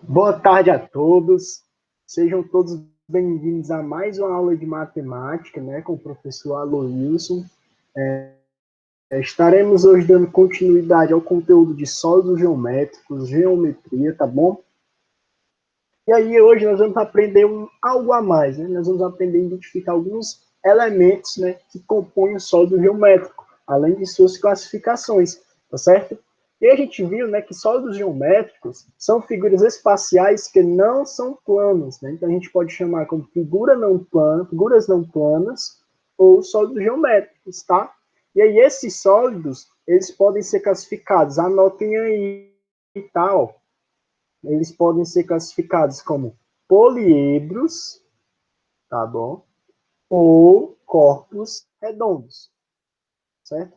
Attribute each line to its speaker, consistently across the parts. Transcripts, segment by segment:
Speaker 1: Boa tarde a todos. Sejam todos bem-vindos a mais uma aula de matemática, né, com o professor Aloilson. Estaremos hoje dando continuidade ao conteúdo de sólidos geométricos, geometria, tá bom? E aí hoje nós vamos aprender algo a mais, né? Nós vamos aprender a identificar alguns elementos, né, que compõem o sólido geométrico, além de suas classificações, tá certo? E a gente viu, né, que sólidos geométricos são figuras espaciais que não são planas, né? Então a gente pode chamar como figuras não planas ou sólidos geométricos, tá? E aí esses sólidos, eles podem ser classificados, anotem aí, tá? Eles podem ser classificados como poliedros, tá bom? Ou corpos redondos, certo?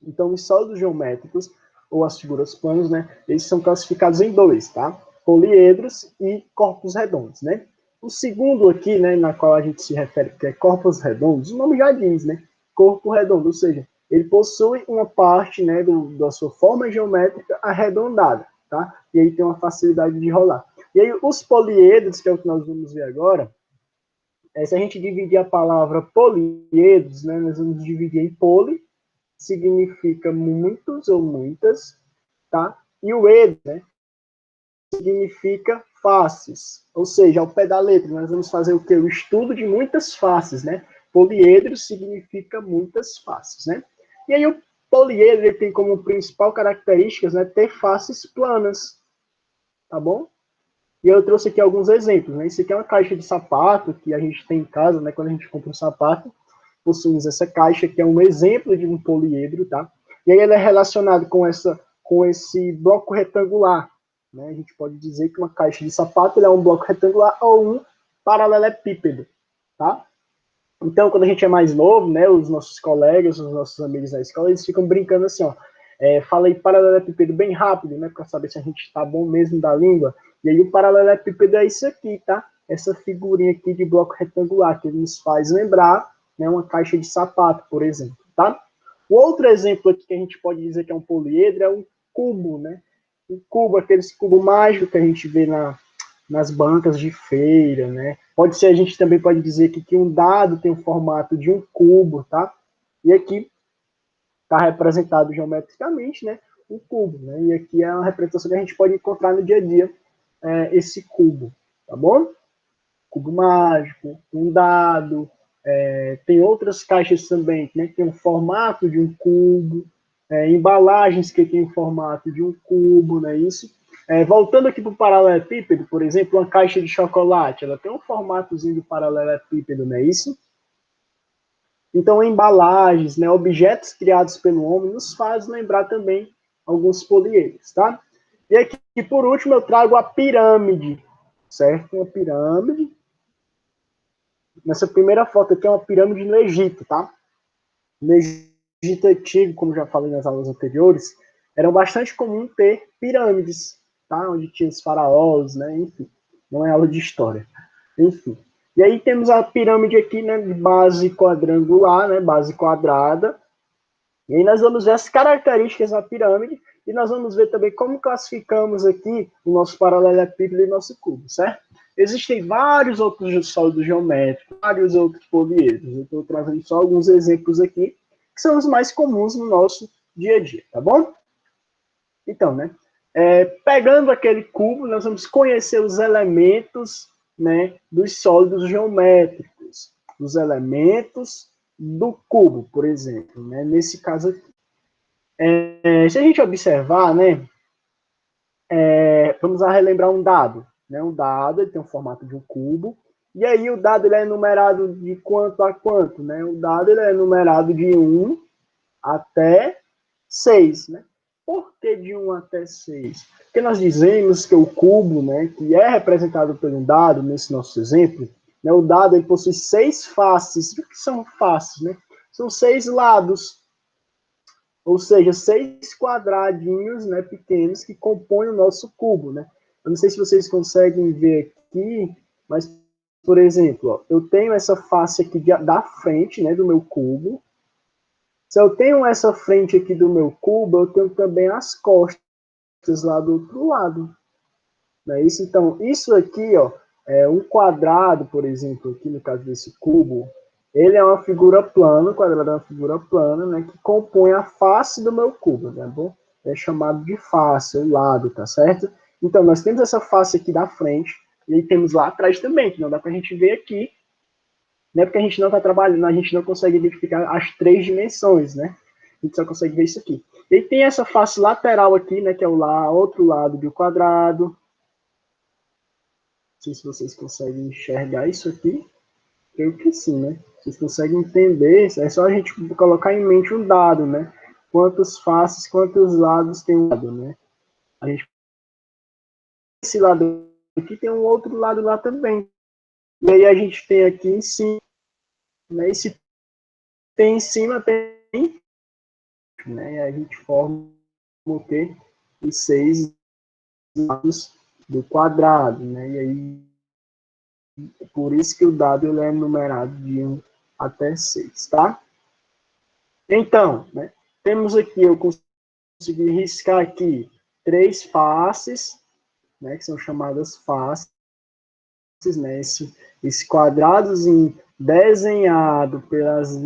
Speaker 1: Então, os sólidos geométricos, ou as figuras planas, né, eles são classificados em dois, tá? Poliedros e corpos redondos, né? O segundo aqui, né, na qual a gente se refere, que é corpos redondos, o nome já diz, né? Corpo redondo, ou seja, ele possui uma parte, né, da sua forma geométrica arredondada, tá? E aí tem uma facilidade de rolar. E aí os poliedros, que é o que nós vamos ver agora, se a gente dividir a palavra poliedros, né, nós vamos dividir em poli, significa muitos ou muitas, tá? E o ed, né, significa faces, ou seja, ao pé da letra, nós vamos fazer o quê? O estudo de muitas faces, né? Poliedro significa muitas faces, né? E aí o poliedro ele tem como principal característica, né, ter faces planas, tá bom? E eu trouxe aqui alguns exemplos, né? Isso aqui é uma caixa de sapato que a gente tem em casa, né? Quando a gente compra um sapato, possuímos essa caixa que é um exemplo de um poliedro, tá? E aí ele é relacionado com esse bloco retangular, né? A gente pode dizer que uma caixa de sapato é um bloco retangular ou um paralelepípedo, tá? Então, quando a gente é mais novo, né, os nossos colegas, os nossos amigos na escola, eles ficam brincando assim, ó, fala aí paralelepípedo bem rápido, né, para saber se a gente está bom mesmo da língua. E aí o paralelepípedo é isso aqui, tá? Essa figurinha aqui de bloco retangular, que nos faz lembrar, né, uma caixa de sapato, por exemplo, tá? O outro exemplo aqui que a gente pode dizer que é um poliedro é um cubo, né? Um cubo, aqueles cubo mágico que a gente vê nas bancas de feira, né? Pode ser, a gente também pode dizer que um dado tem o formato de um cubo, tá? E aqui está representado geometricamente, né? Um cubo, né? E aqui é uma representação que a gente pode encontrar no dia a dia, esse cubo, tá bom? Cubo mágico, um dado, tem outras caixas também, né? Que tem o formato de um cubo, embalagens que tem o formato de um cubo, não é isso? Voltando aqui para o paralelepípedo, por exemplo, uma caixa de chocolate, ela tem um formatozinho de paralelepípedo, não é isso? Então, embalagens, né, objetos criados pelo homem, nos faz lembrar também alguns poliedros, tá? E aqui, por último, eu trago a pirâmide, certo? Uma pirâmide. Nessa primeira foto aqui é uma pirâmide no Egito, tá? No Egito antigo, como já falei nas aulas anteriores, era bastante comum ter pirâmides, tá? Onde tinha os faraós, né? Enfim, não é aula de história. Enfim. E aí temos a pirâmide aqui, né? De base quadrangular, né? Base quadrada. E aí nós vamos ver as características da pirâmide e nós vamos ver também como classificamos aqui o nosso paralelepípedo e o nosso cubo, certo? Existem vários outros sólidos geométricos, vários outros poliedros. Eu estou trazendo só alguns exemplos aqui, que são os mais comuns no nosso dia a dia, tá bom? Então, né? Pegando aquele cubo, nós vamos conhecer os elementos, né, dos sólidos geométricos, os elementos do cubo, por exemplo, né? Nesse caso aqui. Se a gente observar, né, vamos a relembrar um dado. Né? Um dado ele tem o formato de um cubo, e aí o dado ele é numerado de quanto a quanto? Né? O dado ele é numerado de 1 até 6. Né? Por que de 1 até 6? Porque nós dizemos que o cubo, né, que é representado por um dado, nesse nosso exemplo, né, o dado ele possui 6 faces. O que são faces? Né? São 6 lados. Ou seja, 6 quadradinhos, né, pequenos que compõem o nosso cubo, né? Eu não sei se vocês conseguem ver aqui, mas, por exemplo, ó, eu tenho essa face aqui da frente, né, do meu cubo. Se eu tenho essa frente aqui do meu cubo, eu tenho também as costas lá do outro lado. Não é isso? Então, isso aqui, ó, é um quadrado, por exemplo, aqui no caso desse cubo, ele é uma figura plana, o quadrado é uma figura plana, né, que compõe a face do meu cubo, tá bom? É chamado de face, o lado, tá certo? Então, nós temos essa face aqui da frente, e aí temos lá atrás também, que não dá pra gente ver aqui, né, porque a gente não está trabalhando, a gente não consegue identificar as 3 dimensões, né? A gente só consegue ver isso aqui. E tem essa face lateral aqui, né, que é o outro lado do quadrado. Não sei se vocês conseguem enxergar isso aqui. Creio que sim, né? Vocês conseguem entender, é só a gente colocar em mente um dado, né? Quantas faces, quantos lados tem um lado, né? A gente esse lado aqui tem um outro lado lá também. E aí a gente tem aqui em cima, né? E se tem em cima, tem, né? E a gente forma o quê? Os 6 lados do quadrado, né? E aí, por isso que o dado ele é numerado de 1 até 6, tá? Então, né? Temos aqui, eu consegui riscar aqui 3 faces, né? Que são chamadas faces, né? Esse quadradozinho desenhado pelas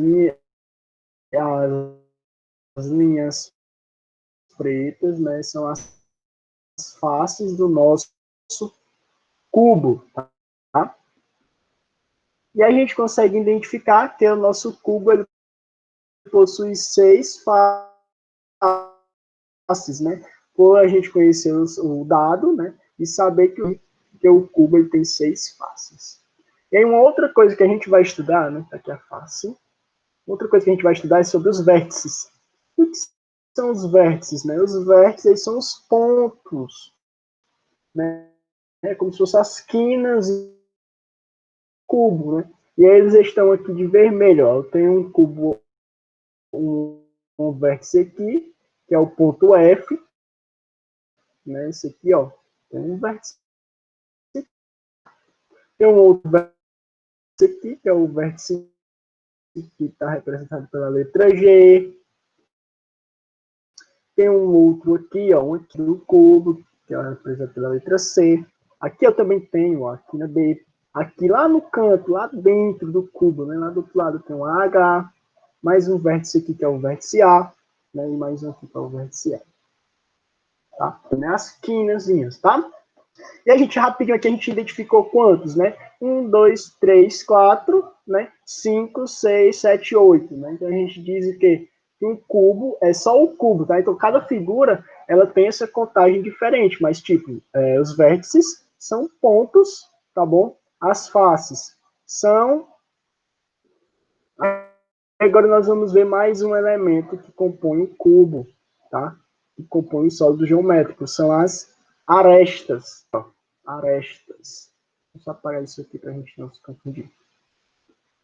Speaker 1: as linhas pretas, né? São as faces do nosso cubo, tá? E a gente consegue identificar que o nosso cubo ele possui 6 faces, né? Por a gente conhecer o dado, né? E saber que o cubo ele tem 6 faces. E aí uma outra coisa que a gente vai estudar, né? Tá aqui a face. Outra coisa que a gente vai estudar é sobre os vértices. O que são os vértices, né? Os vértices são os pontos, né? É como se fossem as quinas do cubo, né? E aí eles estão aqui de vermelho, ó. Eu tenho um cubo, um vértice aqui, que é o ponto F, né? Esse aqui, ó, tem um vértice. Tem um outro vértice aqui, que é o vértice que está representado pela letra G. Tem um outro aqui, ó, um aqui do cubo, que é representado pela letra C. Aqui eu também tenho, ó, aqui na B. Aqui lá no canto, lá dentro do cubo, né? Lá do outro lado tem um H. Mais um vértice aqui, que é o vértice A. Né? E mais um aqui, que é o vértice E. Tá? As quinazinhas, tá? E a gente, rapidinho aqui, a gente identificou quantos, né? 1, 2, 3, 4, né? 5, 6, 7, 8, né? Então a gente diz o quê? Que um cubo é só o cubo, tá? Então cada figura, ela tem essa contagem diferente, mas tipo, os vértices são pontos, tá bom? As faces são... Agora nós vamos ver mais um elemento que compõe o cubo, tá? Que compõe o sólido geométrico, são as arestas. Ó, arestas. Vou só apagar isso aqui para a gente não se confundir.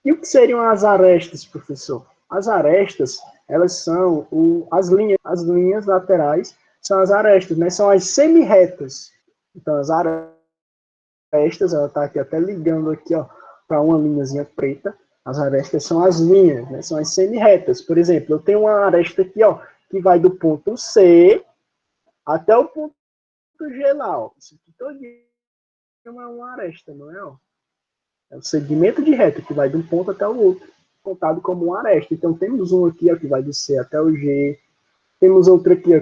Speaker 1: E o que seriam as arestas, professor? As arestas, elas são as linhas laterais, são as arestas, né? São as semi-retas. Então, as arestas, ela está aqui até ligando aqui, ó, para uma linhazinha preta. As arestas são as linhas, né? São as semi-retas. Por exemplo, eu tenho uma aresta aqui, ó, que vai do ponto C até o ponto G lá, ó. Isso aqui todo é uma aresta, não é? Ó? É o segmento de reta que vai de um ponto até o outro, contado como uma aresta. Então temos um aqui, ó, que vai do C até o G. Temos outro aqui, ó,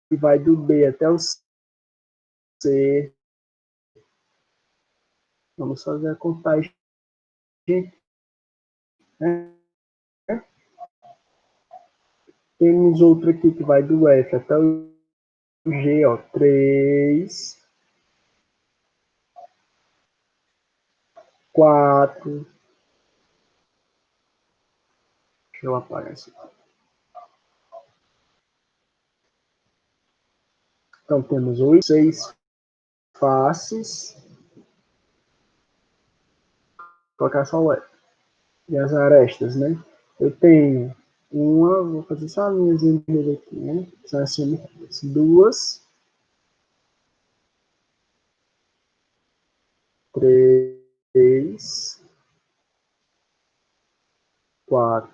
Speaker 1: que vai do B até o C. Vamos fazer a contagem. Né? Temos outro aqui que vai do F até o G, ó, 3, 4. Deixa eu apagar isso aqui. Então temos 8, 6 faces. Vou colocar só o F. E as arestas, né? Eu tenho uma, vou fazer só a linhas vermelhas aqui, né? São assim, duas, 3, 4,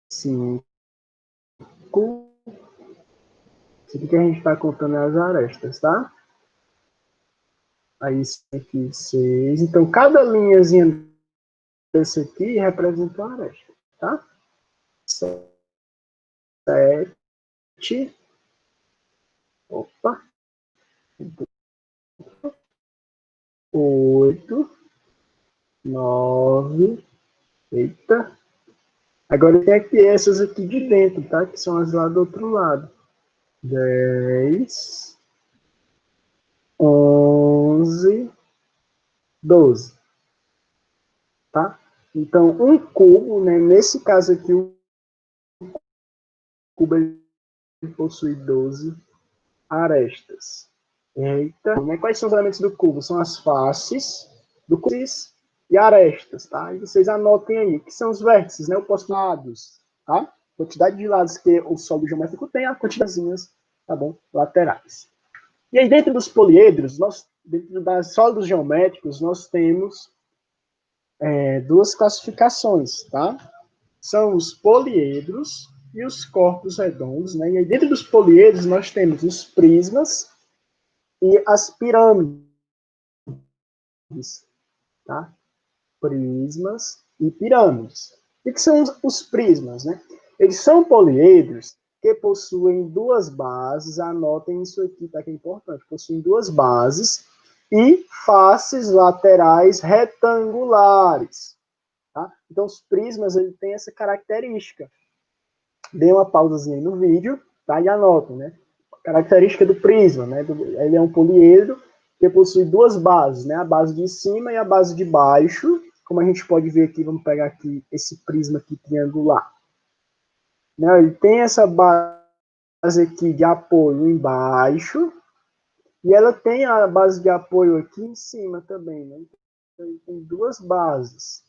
Speaker 1: 5. Isso aqui que a gente está contando é as arestas, tá? Aí isso aqui, 6. Então, cada linhazinha desse aqui representa uma aresta, tá? 7. Opa. 8. 9. Eita. Agora tem aqui essas aqui de dentro, tá? Que são as lá do outro lado. 10. 11. 12. Tá? Então, um cubo, né? Nesse caso aqui, o cubo ele possui 12 arestas. Eita. Né? Quais são os elementos do cubo? São as faces do cubo e arestas, tá? E vocês anotem aí, que são os vértices, né? Os lados, tá? A quantidade de lados que o sólido geométrico tem, a quantidadezinhas, tá bom? Laterais. E aí, dentro dos poliedros, dentro das sólidos geométricos, nós temos duas classificações, tá? São os poliedros e os corpos redondos, né? E aí, dentro dos poliedros, nós temos os prismas e as pirâmides, tá? Prismas e pirâmides. O que são os prismas, né? Eles são poliedros que possuem duas bases, anotem isso aqui, tá? Que é importante, possuem duas bases e faces laterais retangulares, tá? Então, os prismas, ele tem essa característica. Dê uma pausazinha aí no vídeo, tá? E anotem, né? Característica do prisma, né? Ele é um poliedro que possui duas bases, né? A base de cima e a base de baixo. Como a gente pode ver aqui, vamos pegar aqui esse prisma aqui triangular. Né? Ele tem essa base aqui de apoio embaixo e ela tem a base de apoio aqui em cima também, né? Então, ele tem duas bases.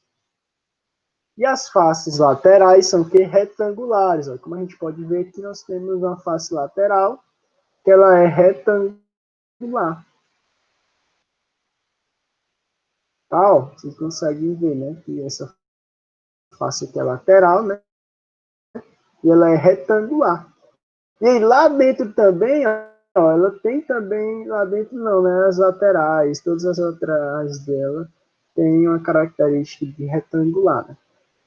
Speaker 1: E as faces laterais são que retangulares. Ó. Como a gente pode ver aqui, nós temos uma face lateral que ela é retangular. Tá, ó, vocês conseguem ver, né? Que essa face aqui é lateral, né? E ela é retangular. E aí, lá dentro também, ó, ela tem também, lá dentro não, né? As laterais, todas as laterais dela têm uma característica de retangular, né?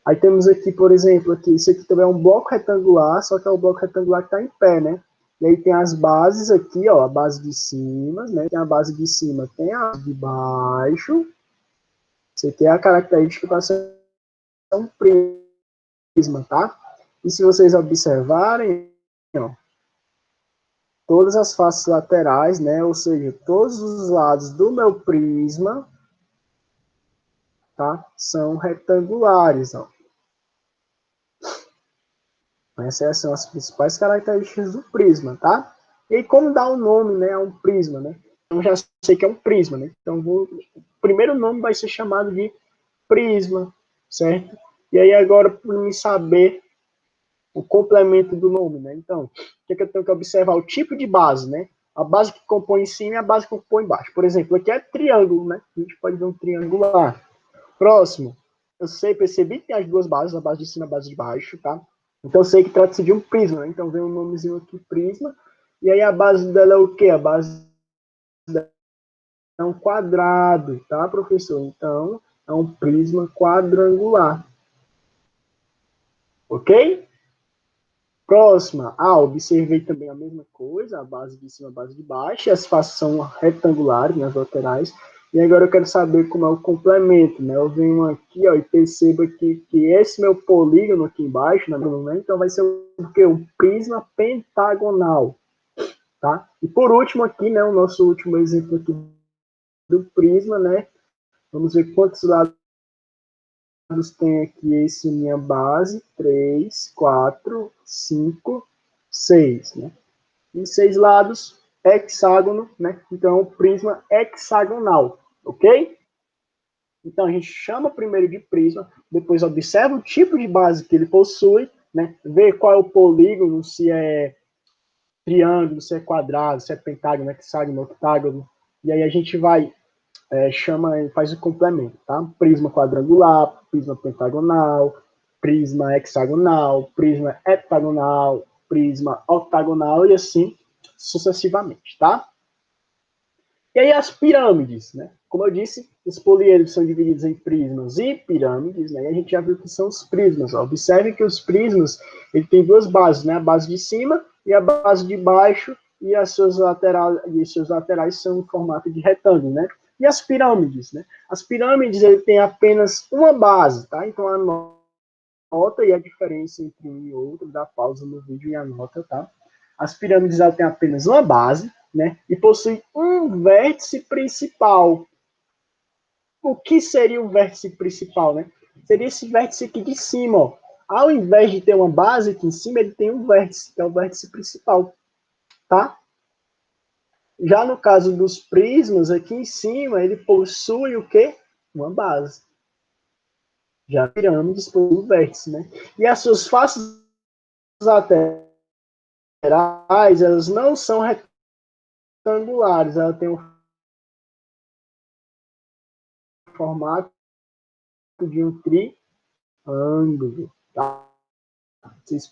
Speaker 1: Aí temos aqui, por exemplo, aqui, isso aqui também é um bloco retangular, só que é o bloco retangular que está em pé, né? E aí tem as bases aqui, ó, a base de cima, né? Tem a base de cima, tem a base de baixo. Isso aqui é a característica para ser um prisma, tá? E se vocês observarem, ó, todas as faces laterais, né? Ou seja, todos os lados do meu prisma, tá? São retangulares, ó. Essas são as principais características do prisma, tá? E aí, como dar um nome, né, a um prisma, né? Eu já sei que é um prisma, né? Então, o primeiro nome vai ser chamado de prisma, certo? E aí, agora, para me saber o complemento do nome, né? Então, o que, é que eu tenho que observar? O tipo de base, né? A base que compõe em cima e a base que compõe embaixo. Por exemplo, aqui é triângulo, né? A gente pode ver um triangular. Próximo, eu percebi que tem as duas bases, a base de cima e a base de baixo, tá? Então eu sei que trata-se de um prisma, né? Então vem um nomezinho aqui, prisma. E aí a base dela é o quê? A base dela é um quadrado, tá, professor? Então é um prisma quadrangular. Ok? Próxima. Observei também a mesma coisa, a base de cima, a base de baixo. E as faces são retangulares nas laterais. E agora eu quero saber como é o complemento, né? Eu venho aqui, ó, e percebo aqui que esse meu polígono aqui embaixo, né? Então vai ser o quê? Um prisma pentagonal, tá? E por último aqui, né? O nosso último exemplo aqui do prisma, né? Vamos ver quantos lados tem aqui esse minha base. 3, 4, 5, 6, né? E 6 lados, hexágono, né? Então é um prisma hexagonal, ok? Então a gente chama primeiro de prisma, depois observa o tipo de base que ele possui, né? Vê qual é o polígono, se é triângulo, se é quadrado, se é pentágono, hexágono, octágono. E aí a gente vai, faz o complemento, tá? Prisma quadrangular, prisma pentagonal, prisma hexagonal, prisma heptagonal, prisma octagonal e assim sucessivamente, tá? E aí as pirâmides, né? Como eu disse, os poliedros são divididos em prismas e pirâmides, né? E a gente já viu que são os prismas. Ó. Observe que os prismas, ele tem duas bases, né? A base de cima e a base de baixo, e as seus laterais são em formato de retângulo, né? E as pirâmides, né? As pirâmides, ele tem apenas uma base, tá? Então anota e a diferença entre um e outro, dá pausa no vídeo e anota, tá? As pirâmides, ela tem apenas uma base, né? E possui um vértice principal. O que seria o vértice principal, né? Seria esse vértice aqui de cima, ó. Ao invés de ter uma base aqui em cima, ele tem um vértice, que é o vértice principal, tá? Já no caso dos prismas, aqui em cima, ele possui o quê? Uma base. Já a pirâmide possui um vértice, né? E as suas faces laterais, elas não são retangulares, ela tem um formato de um triângulo. Tá? Vocês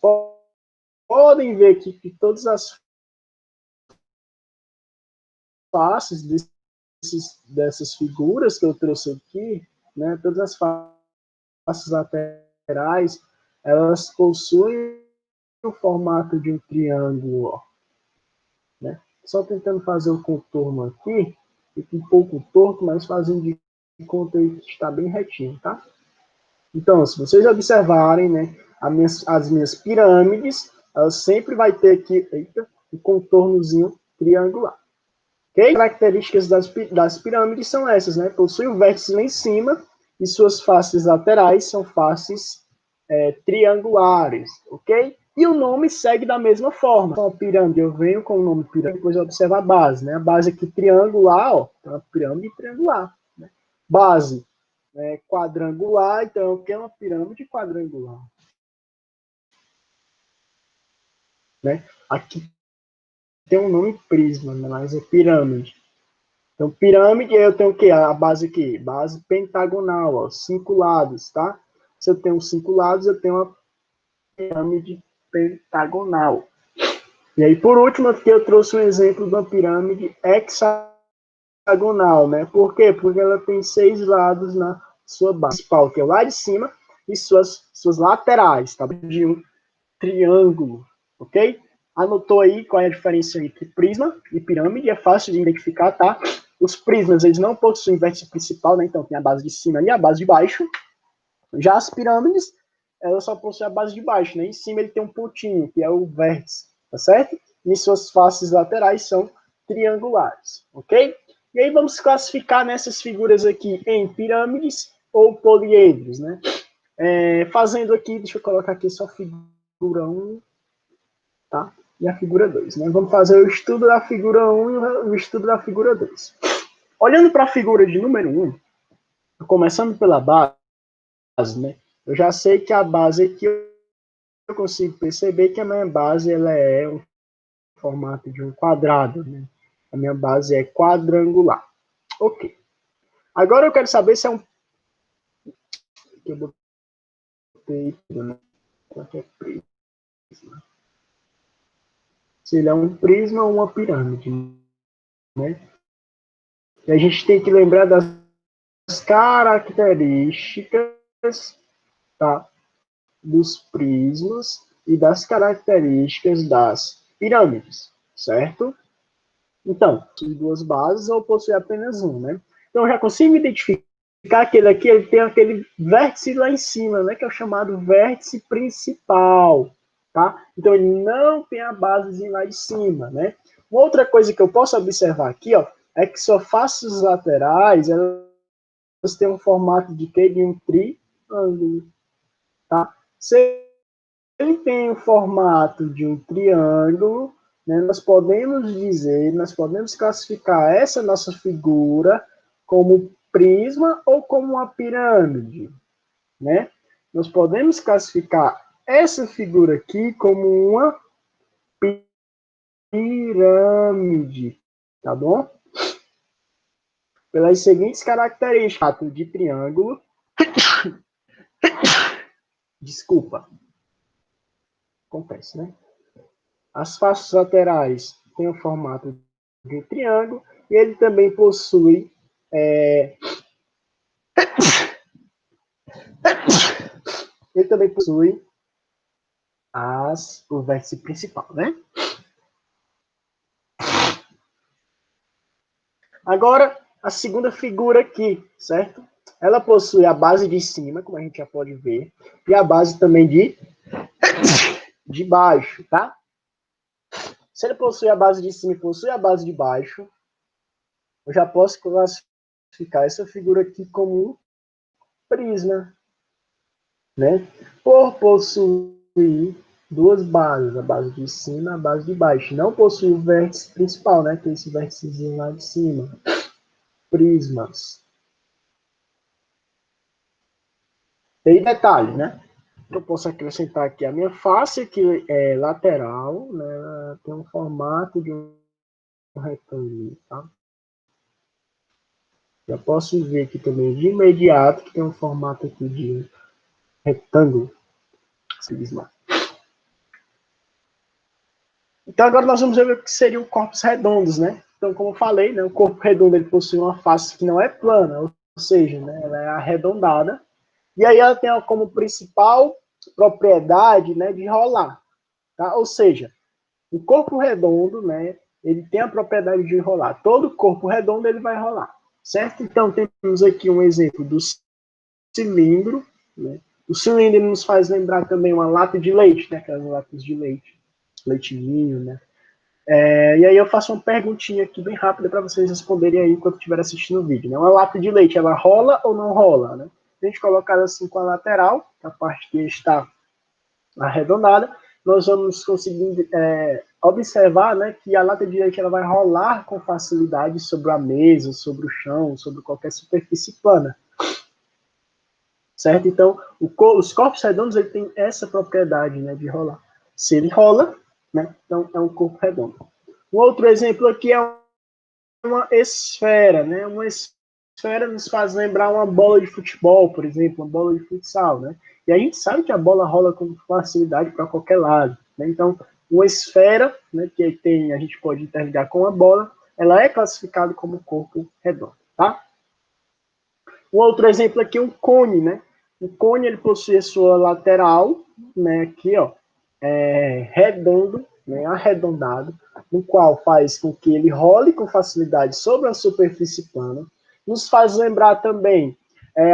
Speaker 1: podem ver aqui que todas as faces dessas figuras que eu trouxe aqui, né, todas as faces laterais, elas possuem o formato de um triângulo. Ó, né? Só tentando fazer o contorno aqui, fica um pouco torto, mas fazendo de conta aí que está bem retinho, tá? Então, se vocês observarem, né, as minhas pirâmides, elas sempre vai ter aqui, um contornozinho triangular. Okay? As características das pirâmides são essas, né? Possui o vértice lá em cima e suas faces laterais são faces triangulares, ok? E o nome segue da mesma forma. Então, a pirâmide, eu venho com o nome pirâmide, depois eu observo a base, né? A base aqui triangular, ó, então a pirâmide triangular. Né? Base quadrangular, então o que é uma pirâmide quadrangular? Né? Aqui tem um nome prisma, mas é pirâmide. Então, pirâmide, eu tenho o quê? A base aqui? Base pentagonal, ó, 5 lados, tá? Se eu tenho 5 lados, eu tenho uma pirâmide pentagonal. E aí, por último, aqui eu trouxe um exemplo de uma pirâmide hexagonal, né? Por quê? Porque ela tem 6 lados na sua base principal, que é lá de cima, e suas laterais, tá? De um triângulo, ok? Anotou aí qual é a diferença entre prisma e pirâmide, é fácil de identificar, tá? Os prismas, eles não possuem vértice principal, né? Então tem a base de cima e a base de baixo. Já as pirâmides, elas só possuem a base de baixo, né? Em cima ele tem um pontinho, que é o vértice, tá certo? E suas faces laterais são triangulares, ok? E aí vamos classificar nessas figuras aqui em pirâmides ou poliedros, né? Fazendo aqui, deixa eu colocar aqui só figura 1, tá? E a figura 2, né? Vamos fazer o estudo da figura 1 e o estudo da figura 2. Olhando para a figura de número 1, começando pela base, né? Eu já sei que a base aqui eu consigo perceber que a minha base ela é um formato de um quadrado, né? A minha base é quadrangular. Ok. Agora eu quero saber se é um... Eu botei... Né? Se ele é um prisma ou uma pirâmide, né? E a gente tem que lembrar das características, tá, dos prismas e das características das pirâmides, certo? Então, tem duas bases ou possui apenas um, né? Então, eu já consigo identificar aquele aqui, ele tem aquele vértice lá em cima, né? Que é o chamado vértice principal, tá? Então, ele não tem a base lá de cima, né? Uma outra coisa que eu posso observar aqui, ó, é que suas faces laterais, elas têm um formato de quê? De um triângulo, tá? Se ele tem o formato de um triângulo, né, nós podemos classificar essa nossa figura como prisma ou como uma pirâmide, né? Nós podemos classificar essa figura aqui como uma pirâmide, tá bom? Pelas seguintes características de triângulo, desculpa, acontece, né? As faces laterais têm o formato de triângulo e ele também possui o vértice principal, né? Agora, a segunda figura aqui, certo? Ela possui a base de cima, como a gente já pode ver, e a base também de baixo, tá? Se ele possui a base de cima e possui a base de baixo, eu já posso classificar essa figura aqui como um prisma, né? Por possuir duas bases, a base de cima e a base de baixo. Não possui o vértice principal, né? Que é esse vérticezinho lá de cima. Prismas. Tem detalhe, né? Eu posso acrescentar aqui a minha face, que é lateral, né? Tem um formato de um retângulo, tá? Já posso ver aqui também de imediato que tem um formato aqui de retângulo. Se diz lá. Então agora nós vamos ver o que seriam corpos redondos, né? Então, como eu falei, né, o corpo redondo ele possui uma face que não é plana, ou seja, né, ela é arredondada, e aí ela tem como principal propriedade, né, de rolar, tá? Ou seja, o corpo redondo, né, ele tem a propriedade de rolar. Todo corpo redondo ele vai rolar, certo? Então temos aqui um exemplo do cilindro, né? O cilindro nos faz lembrar também uma lata de leite, né? Aquelas latas de leite, leitinho, né? E aí eu faço uma perguntinha aqui bem rápida para vocês responderem aí enquanto estiver assistindo o vídeo. Né? Uma lata de leite, ela rola ou não rola? Né? Se a gente colocar assim com a lateral, a parte que está arredondada, nós vamos conseguir observar, né, que a lata de leite ela vai rolar com facilidade sobre a mesa, sobre o chão, sobre qualquer superfície plana. Certo? Então, os corpos redondos ele tem essa propriedade, né, de rolar. Se ele rola, né, então é um corpo redondo. Um outro exemplo aqui é uma esfera, né? Uma esfera nos faz lembrar uma bola de futebol, por exemplo, uma bola de futsal, né? E a gente sabe que a bola rola com facilidade para qualquer lado, né? Então, uma esfera, né, que tem, a gente pode interligar com a bola, ela é classificada como corpo redondo, tá? Um outro exemplo aqui é um cone, né? O cone ele possui a sua lateral, né? Aqui, ó, redondo, né? Arredondado, no qual faz com que ele role com facilidade sobre a superfície plana. Nos faz lembrar também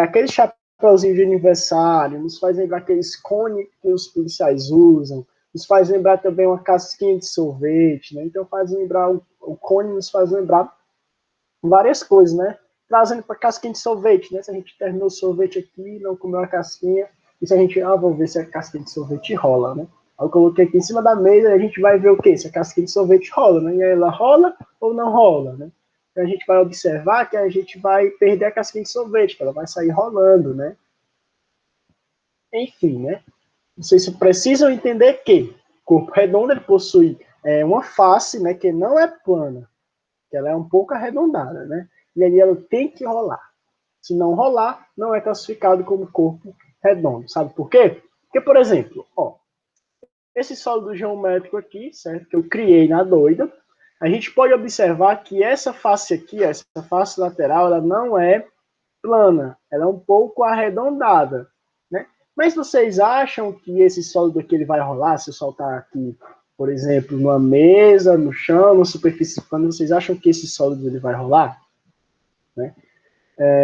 Speaker 1: aquele chapéuzinho de aniversário, nos faz lembrar aqueles cones que os policiais usam, nos faz lembrar também uma casquinha de sorvete, né? Então faz lembrar o cone nos faz lembrar várias coisas, né? Trazendo para casquinha de sorvete, né? Se a gente terminou o sorvete aqui, não comeu a casquinha, e se a gente, vamos ver se a casquinha de sorvete rola, né? Aí eu coloquei aqui em cima da mesa e a gente vai ver o quê? Se a casquinha de sorvete rola, né? E aí ela rola ou não rola, né? Então a gente vai observar que a gente vai perder a casquinha de sorvete, que ela vai sair rolando, né? Enfim, né? Vocês precisam entender que o corpo redondo ele possui uma face, né, que não é plana, que ela é um pouco arredondada, né? E aí ela tem que rolar. Se não rolar, não é classificado como corpo redondo. Sabe por quê? Porque, por exemplo, ó, esse sólido geométrico aqui, certo? Que eu criei na doida, a gente pode observar que essa face aqui, essa face lateral, ela não é plana, ela é um pouco arredondada, né? Mas vocês acham que esse sólido aqui ele vai rolar se eu soltar aqui, por exemplo, numa mesa, no chão, numa superfície plana, vocês acham que esse sólido ele vai rolar? Né?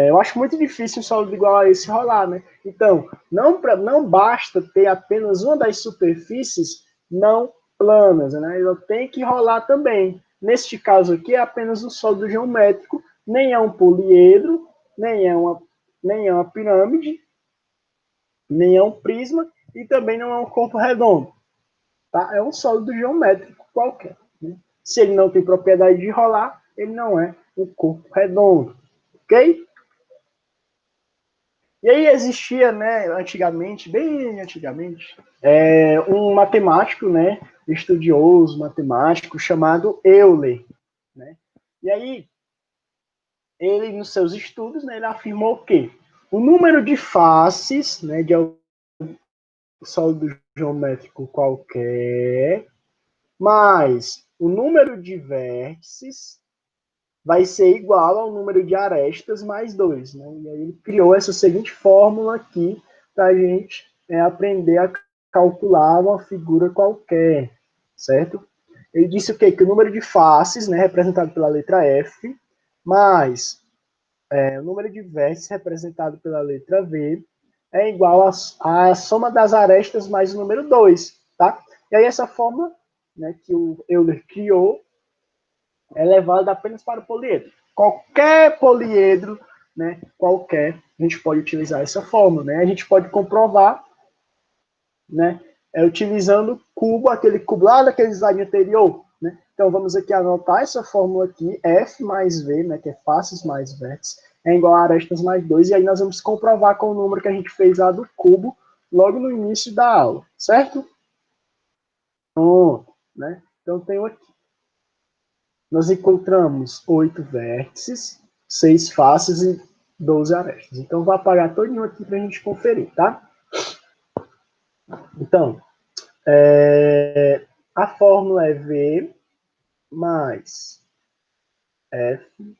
Speaker 1: Eu acho muito difícil um sólido igual a esse rolar, né? Então, não basta ter apenas uma das superfícies não planas, né? Ela tem que rolar também. Neste caso aqui, é apenas um sólido geométrico, nem é um poliedro, nem é uma pirâmide, nem é um prisma e também não é um corpo redondo. Tá? É um sólido geométrico qualquer. Né? Se ele não tem propriedade de rolar, ele não é um corpo redondo. Ok? E aí existia, né, antigamente, bem antigamente, um matemático, né, estudioso, matemático, chamado Euler, né? E aí, ele, nos seus estudos, né, ele afirmou que o número de faces, né, de um sólido geométrico qualquer, mais o número de vértices vai ser igual ao número de arestas mais 2. Né? E aí ele criou essa seguinte fórmula aqui para a gente aprender a calcular uma figura qualquer, certo? Ele disse o quê? Que o número de faces, né, representado pela letra F, mais o número de vértices, representado pela letra V, é igual à soma das arestas mais o número 2, tá? E aí essa fórmula, né, que o Euler criou, ela é válida apenas para o poliedro. Qualquer poliedro, né, qualquer, a gente pode utilizar essa fórmula, né? A gente pode comprovar, né, utilizando cubo, aquele cubo lá daquele slide anterior, né? Então vamos aqui anotar essa fórmula aqui, F mais V, né, que é faces mais vértices, é igual a arestas mais 2, e aí nós vamos comprovar com o número que a gente fez lá do cubo, logo no início da aula, certo? Pronto, né? Então tenho aqui. Nós encontramos 8 vértices, 6 faces e 12 arestas. Então, vou apagar todinho aqui para a gente conferir, tá? Então, a fórmula é V mais F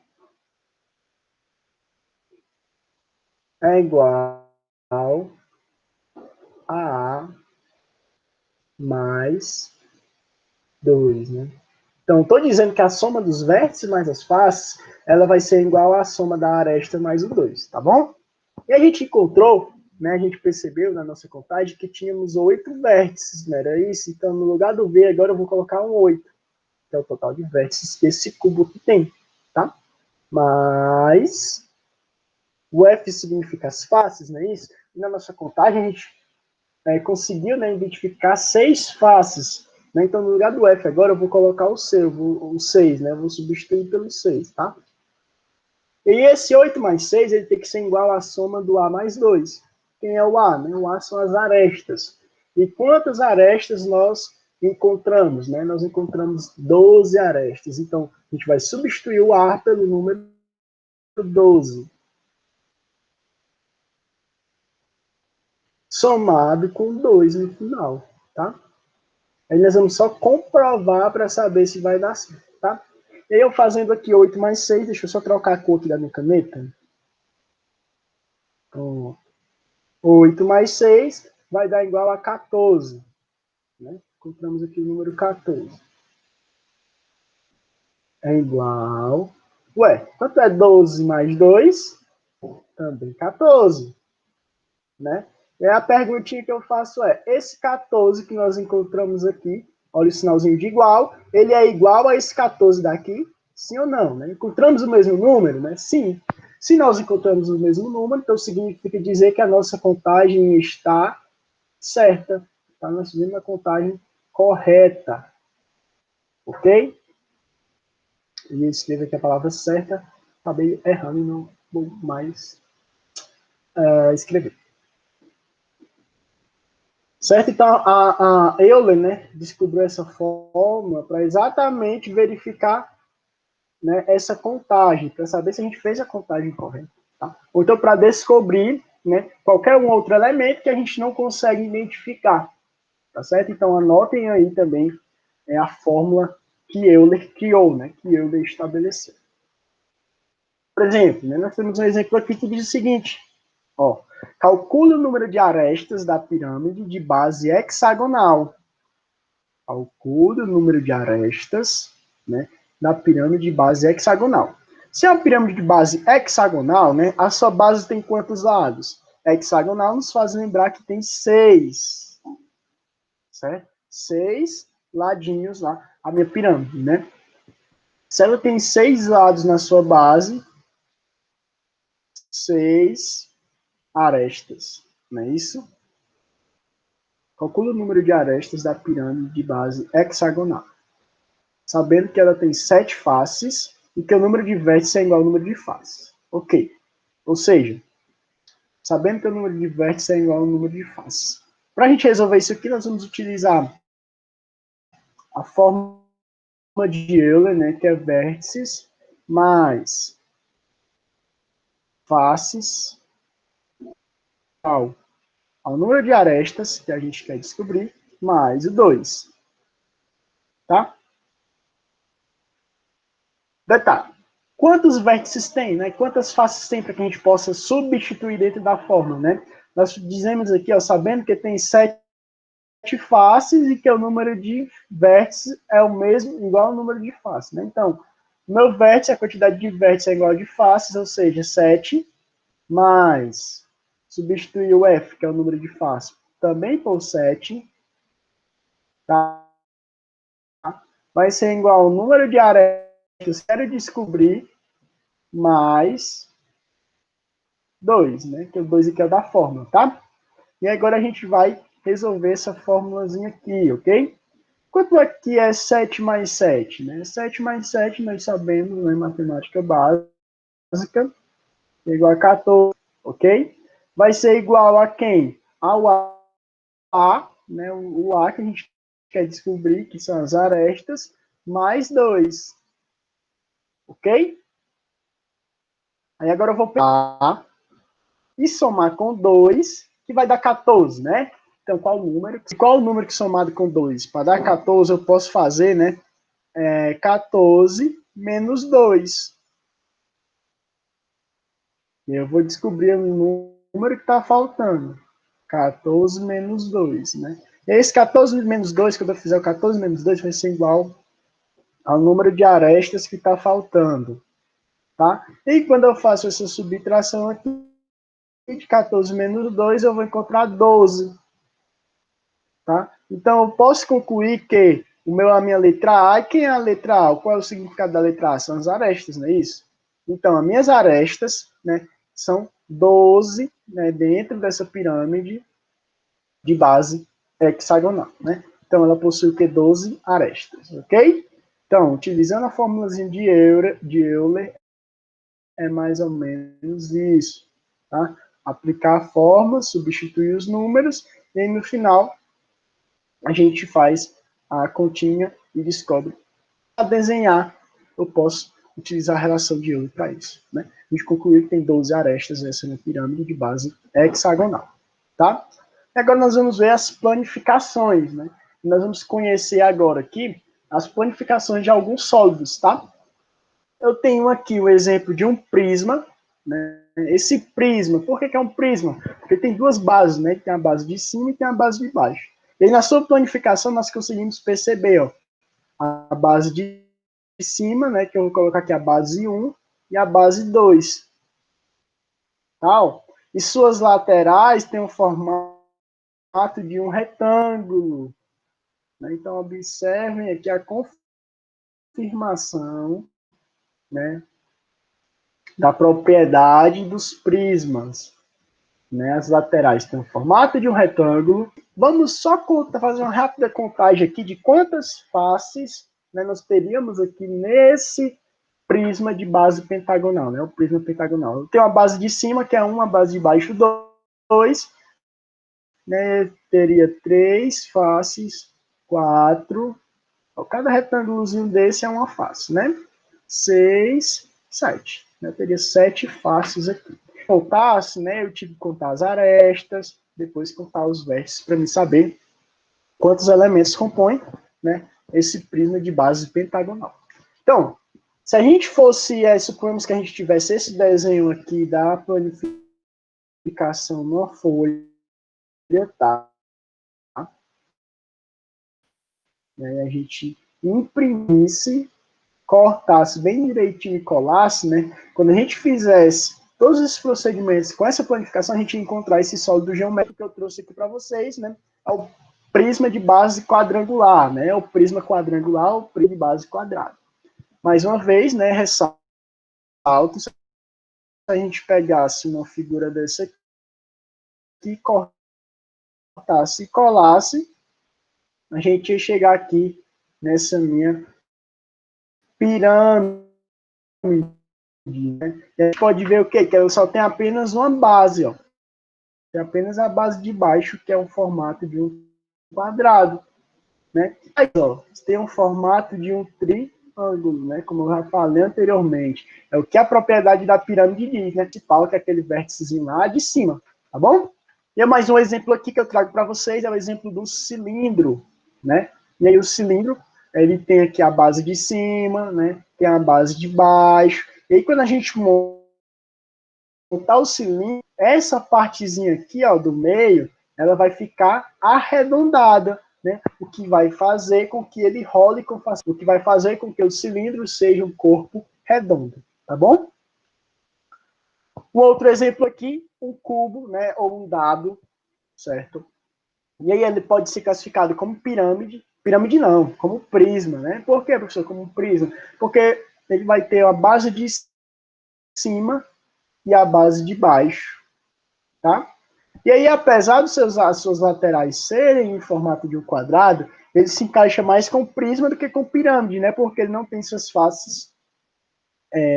Speaker 1: é igual a A mais 2, né? Então, estou dizendo que a soma dos vértices mais as faces, ela vai ser igual à soma da aresta mais o 2, tá bom? E a gente encontrou, né, a gente percebeu na nossa contagem que tínhamos 8 vértices, não era isso? Então, no lugar do V, agora eu vou colocar um 8, que é o total de vértices que esse cubo aqui tem, tá? Mas o F significa as faces, não é isso? E na nossa contagem a gente conseguiu, né, identificar 6 faces. Né? Então, no lugar do F agora eu vou colocar o 6, né? Eu vou substituir pelo 6, tá? E esse 8 mais 6, ele tem que ser igual à soma do A mais 2. Quem é o A? Né? O A são as arestas. E quantas arestas nós encontramos? Né? Nós encontramos 12 arestas. Então, a gente vai substituir o A pelo número 12. Somado com 2 no final. Tá? Aí nós vamos só comprovar para saber se vai dar certo. Tá? Eu fazendo aqui 8 mais 6, deixa eu só trocar a cor aqui da minha caneta. Então, 8 mais 6 vai dar igual a 14. Né? Encontramos aqui o número 14. É igual. Ué, quanto é 12 mais 2? Também 14. Né? E a perguntinha que eu faço é: esse 14 que nós encontramos aqui, olha o sinalzinho de igual, ele é igual a esse 14 daqui? Sim ou não? Né? Encontramos o mesmo número? Né? Sim. Se nós encontramos o mesmo número, então significa dizer que a nossa contagem está certa. Tá? Nós fizemos a contagem correta. Ok? E escrevo aqui a palavra certa, acabei errando e não vou mais escrever. Certo? Então, a Euler, né, descobriu essa fórmula para exatamente verificar, né, essa contagem, para saber se a gente fez a contagem correta. Tá? Ou então, para descobrir, né, qualquer um outro elemento que a gente não consegue identificar. Tá certo? Então, anotem aí também a fórmula que Euler criou, né, que Euler estabeleceu. Por exemplo, né, nós temos um exemplo aqui que diz o seguinte: ó, calcule o número de arestas da pirâmide de base hexagonal. Calcule o número de arestas, né, da pirâmide de base hexagonal. Se é uma pirâmide de base hexagonal, né, a sua base tem quantos lados? Hexagonal nos faz lembrar que tem 6. Certo? 6 ladinhos lá, a minha pirâmide, né? Se ela tem 6 lados na sua base, 6 arestas, não é isso? Calcula o número de arestas da pirâmide de base hexagonal, sabendo que ela tem 7 faces e que o número de vértices é igual ao número de faces. Ok. Ou seja, sabendo que o número de vértices é igual ao número de faces. Para a gente resolver isso aqui, nós vamos utilizar a fórmula de Euler, né, que é vértices mais faces ao número de arestas que a gente quer descobrir, mais o 2. Tá? Detalhe. Quantos vértices tem, né? Quantas faces tem para que a gente possa substituir dentro da fórmula, né? Nós dizemos aqui, ó, sabendo que tem 7 faces e que o número de vértices é o mesmo, igual ao número de faces, né? Então, meu vértice, a quantidade de vértices é igual a de faces, ou seja, 7 mais substituir o F, que é o número de faces, também por 7, tá? Vai ser igual ao número de arestas que eu quero descobrir, mais 2, né? Que o 2 aqui é da fórmula, tá? E agora a gente vai resolver essa fórmulazinha aqui, ok? Quanto aqui é 7 mais 7, né? 7 mais 7, nós sabemos, né, matemática básica, é igual a 14, ok? Vai ser igual a quem? Ao A, né? O A que a gente quer descobrir, que são as arestas, mais 2, ok? Aí agora eu vou pegar e somar com 2, que vai dar 14, né? Então, qual o número que somado com 2? Para dar 14, eu posso fazer, né? 14 menos 2. E eu vou descobrir o número que está faltando. 14 menos 2, né? E esse 14 menos 2, quando eu fizer o 14 menos 2, vai ser igual ao número de arestas que está faltando, tá? E quando eu faço essa subtração aqui, de 14 menos 2, eu vou encontrar 12. Tá? Então, eu posso concluir que a minha letra A, e quem é a letra A? Qual é o significado da letra A? São as arestas, não é isso? Então, as minhas arestas, né, são 12, né, dentro dessa pirâmide de base hexagonal, né? Então, ela possui o que? 12 arestas, ok? Então, utilizando a formulazinha de Euler, é mais ou menos isso, tá? Aplicar a fórmula, substituir os números, e aí, no final, a gente faz a continha e descobre. Para desenhar, eu posso utilizar a relação de Euler para isso. Né? A gente concluiu que tem 12 arestas nessa pirâmide de base hexagonal. Tá? E agora nós vamos ver as planificações. Né? Nós vamos conhecer agora aqui as planificações de alguns sólidos. Tá? Eu tenho aqui o exemplo de um prisma. Né? Esse prisma, por que é um prisma? Porque tem duas bases, né? Tem a base de cima e tem a base de baixo. E aí, na sua planificação, nós conseguimos perceber, ó, a base de cima, né, que eu vou colocar aqui a base 1 e a base 2. Tal. E suas laterais têm o formato de um retângulo. Né? Então, observem aqui a confirmação, né, da propriedade dos prismas. Né? As laterais têm o formato de um retângulo. Vamos só fazer uma rápida contagem aqui de quantas faces, né, nós teríamos aqui nesse prisma de base pentagonal, né? O prisma pentagonal. Eu tenho a base de cima, que é 1, a base de baixo, 2, né? Teria 3 faces, 4. Cada retângulozinho desse é uma face, né? 6, 7. Eu teria 7 faces aqui. Se contasse, né? Eu tive que contar as arestas, depois contar os vértices para me saber quantos elementos compõem, né, esse prisma de base pentagonal. Então, se a gente fosse, suponhamos que a gente tivesse esse desenho aqui da planificação numa folha, tá? E aí a gente imprimisse, cortasse bem direitinho e colasse, né? Quando a gente fizesse todos esses procedimentos com essa planificação, a gente ia encontrar esse sólido geométrico que eu trouxe aqui para vocês, né? É o prisma de base quadrangular, né? O prisma quadrangular, o prisma de base quadrada. Mais uma vez, né? Ressalto, se a gente pegasse uma figura dessa aqui, cortasse e colasse, a gente ia chegar aqui nessa minha pirâmide. Né? E a gente pode ver o quê? Que ela só tem apenas uma base, ó. Tem apenas a base de baixo, que é o formato de um quadrado, né? Aí, ó, tem um formato de um triângulo, né? Como eu já falei anteriormente. É o que a propriedade da pirâmide diz, né? Principal, que é aquele vérticezinho lá de cima, tá bom? E mais um exemplo aqui que eu trago para vocês, é o exemplo do cilindro, né? E aí o cilindro, ele tem aqui a base de cima, né? Tem a base de baixo. E aí quando a gente montar o cilindro, essa partezinha aqui, ó, do meio, ela vai ficar arredondada, né? O que vai fazer com que ele role com facilidade, o que vai fazer com que o cilindro seja um corpo redondo, tá bom? Um outro exemplo aqui, um cubo, né, ou um dado, certo? E aí ele pode ser classificado como pirâmide não, como prisma, né? Por que, professor, como prisma? Porque ele vai ter a base de cima e a base de baixo, tá? E aí, apesar dos as suas laterais serem em formato de um quadrado, ele se encaixa mais com prisma do que com pirâmide, né? Porque ele não tem suas faces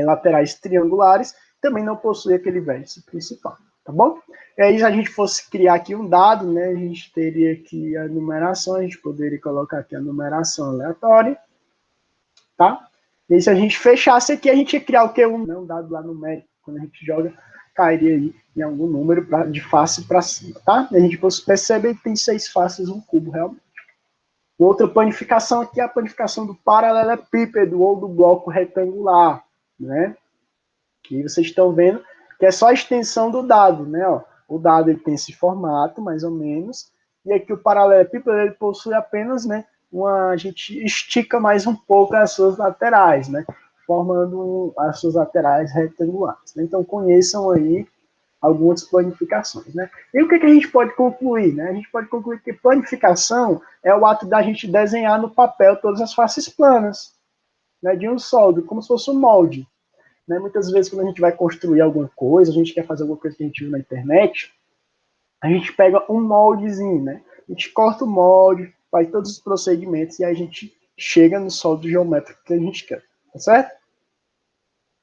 Speaker 1: laterais triangulares, também não possui aquele vértice principal, tá bom? E aí, se a gente fosse criar aqui um dado, né? A gente teria aqui a numeração, a gente poderia colocar aqui a numeração aleatória, tá? E aí, se a gente fechasse aqui, a gente ia criar o que? Um dado lá numérico, quando a gente joga, cairia aí em algum número de face para cima, tá? E a gente percebe que tem 6 faces um cubo, realmente. Outra planificação aqui é a planificação do paralelepípedo ou do bloco retangular, né? Que vocês estão vendo que é só a extensão do dado, né? Ó, o dado ele tem esse formato, mais ou menos, e aqui o paralelepípedo ele possui apenas, né? A gente estica mais um pouco as suas laterais, né? Formando as suas laterais retangulares. Então conheçam aí algumas planificações, né? E o que a gente pode concluir, né? A gente pode concluir que planificação é o ato da gente desenhar no papel todas as faces planas, né? De um sólido, como se fosse um molde. Né? Muitas vezes, quando a gente vai construir alguma coisa, a gente quer fazer alguma coisa que a gente viu na internet, a gente pega um moldezinho, né? A gente corta o molde, faz todos os procedimentos e aí a gente chega no sólido geométrico que a gente quer, tá certo?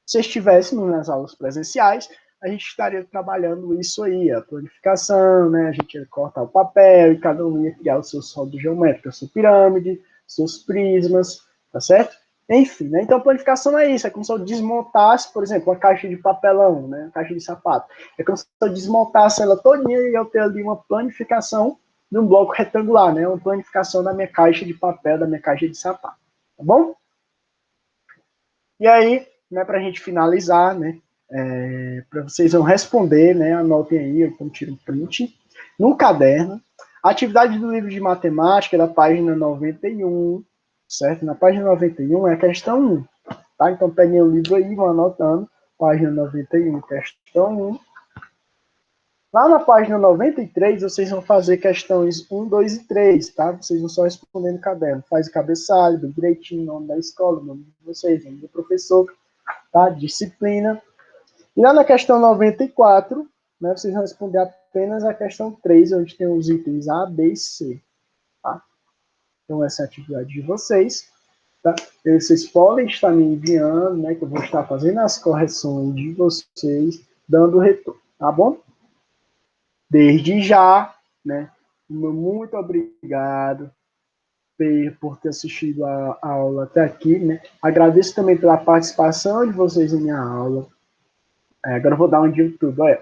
Speaker 1: Se estivéssemos nas aulas presenciais, a gente estaria trabalhando isso aí, a planificação, né? A gente ia cortar o papel e cada um ia criar o seu sólido geométrico, a sua pirâmide, seus prismas, tá certo? Enfim, né? Então, planificação é isso. É como se eu desmontasse, por exemplo, uma caixa de papelão, né? Uma caixa de sapato. É como se eu desmontasse ela todinha e eu ter ali uma planificação de um bloco retangular, né? Uma planificação da minha caixa de papel, da minha caixa de sapato. Tá bom? E aí, né, para a gente finalizar, né? Para vocês vão responder, né? Anotem aí, então tira um print. No caderno, a atividade do livro de matemática, da página 91, certo? Na página 91 é a questão 1, tá? Então peguem o livro aí, vão anotando, página 91, questão 1. Lá na página 93, vocês vão fazer questões 1, 2 e 3, tá? Vocês vão só responder no caderno. Faz o cabeçalho, bem direitinho, nome da escola, nome de vocês, nome do professor, tá? Disciplina. E lá na questão 94, né, vocês vão responder apenas a questão 3, onde tem os itens A, B e C. Tá? Então, essa é a atividade de vocês. Tá? E vocês podem estar me enviando, né, que eu vou estar fazendo as correções de vocês, dando retorno. Tá bom? Desde já, né, muito obrigado por ter assistido a aula até aqui. Né? Agradeço também pela participação de vocês em minha aula. Agora eu vou dar um de YouTube, olha.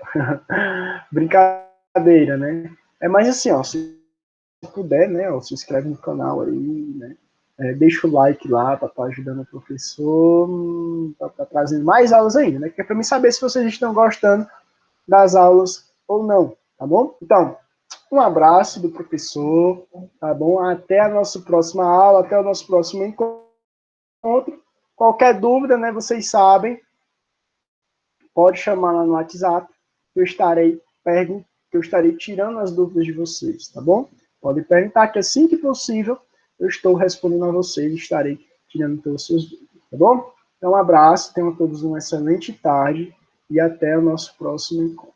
Speaker 1: Brincadeira, né? Mas assim, ó, se puder, né, ó, se inscreve no canal aí, né? Deixa o like lá para estar ajudando o professor, para estar trazendo mais aulas ainda, né? Que é para mim saber se vocês estão gostando das aulas ou não, tá bom? Então, um abraço do professor, tá bom? Até a nossa próxima aula, até o nosso próximo encontro. Qualquer dúvida, né, vocês sabem, pode chamar lá no WhatsApp, que eu estarei tirando as dúvidas de vocês, tá bom? Pode perguntar que assim que possível eu estou respondendo a vocês e estarei tirando todas as suas dúvidas, tá bom? Então, um abraço, tenham todos uma excelente tarde e até o nosso próximo encontro.